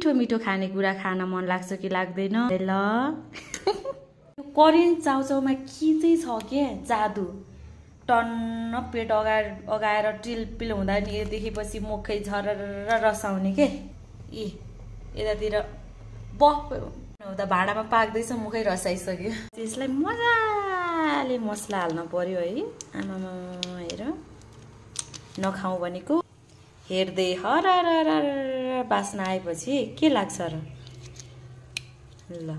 मिठो मिठो खानेकुरा खान मन लाग्छ कि लाग्दैन ल करेन्ट चाउचाउमा के चाहिँ छ के जादु टन्न पेट अगाएर टिलपिल हुँदा नि देखेपछि मुखै झरर रसाउने के ए यतातिर बफ हुँदा भाँडामा पाक्दैछ मुखै रसाइसक्यो त्यसलाई मजाले मसला हाल्न पर्यो है आमामा हेर नखाऊ भनेको हेर्दै हरर बास्ना आएपछि के लाग्छ र ल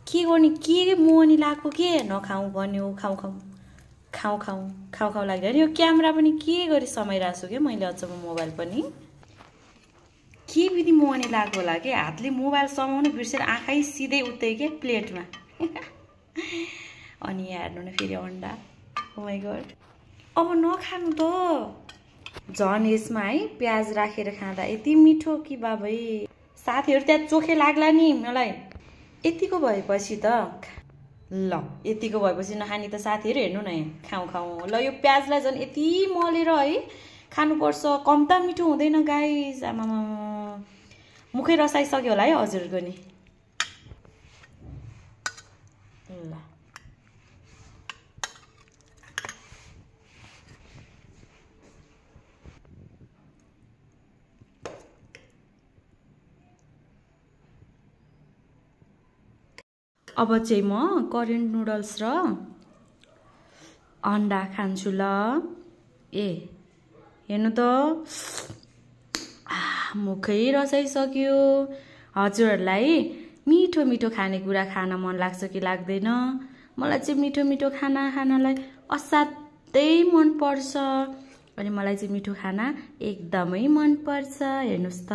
के गर्ने के मोहनी लाग्यो के नखाऊ भन्यो खाऊ खाऊ खाऊ खाऊ खाऊ खाऊ लाग्यो यो क्यामेरा पनि के गरी समाइरहेको छु क्या मैले अचम्म मोबाइल पनि के विधि मोहनी लाग्यो होला के हातले मोबाइल समाउनु बिर्सेर आँखै सिधै उतै के प्लेटमा अनि हेर्नु न फेरि अन्डा ओ माय गॉड अब नखानु त झन् यसमा है प्याज राखेर खाँदा यति मिठो कि बाबै साथीहरु त्यहाँ चोखे लाग्ला नि मलाई यतिको भएपछि त ल यतिको भएपछि नखानी त साथीहरु हेर्नु न यहाँ खाऊ खाऊ ल यो प्याजलाई झन् यति मलेर है खानुपर्छ कम त मिठो हुँदैन गाइस आमामा मुखै रसाइसक्यो होला है हजुरको नि ल अब चाहिँ म कोरियन नुडल्स र अन्डा खान्छु ल ए हेर्नु त मुखै रसाइसक्यो हजुरहरूलाई मिठो मिठो खानेकुरा खान मन लाग्छ कि लाग्दैन मलाई चाहिँ मिठो मिठो खाना खानलाई असाध्यै मन पर्छ अनि मलाई चाहिँ मिठो खाना एकदमै मन पर्छ हेर्नुस् त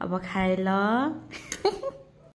अब खाए ल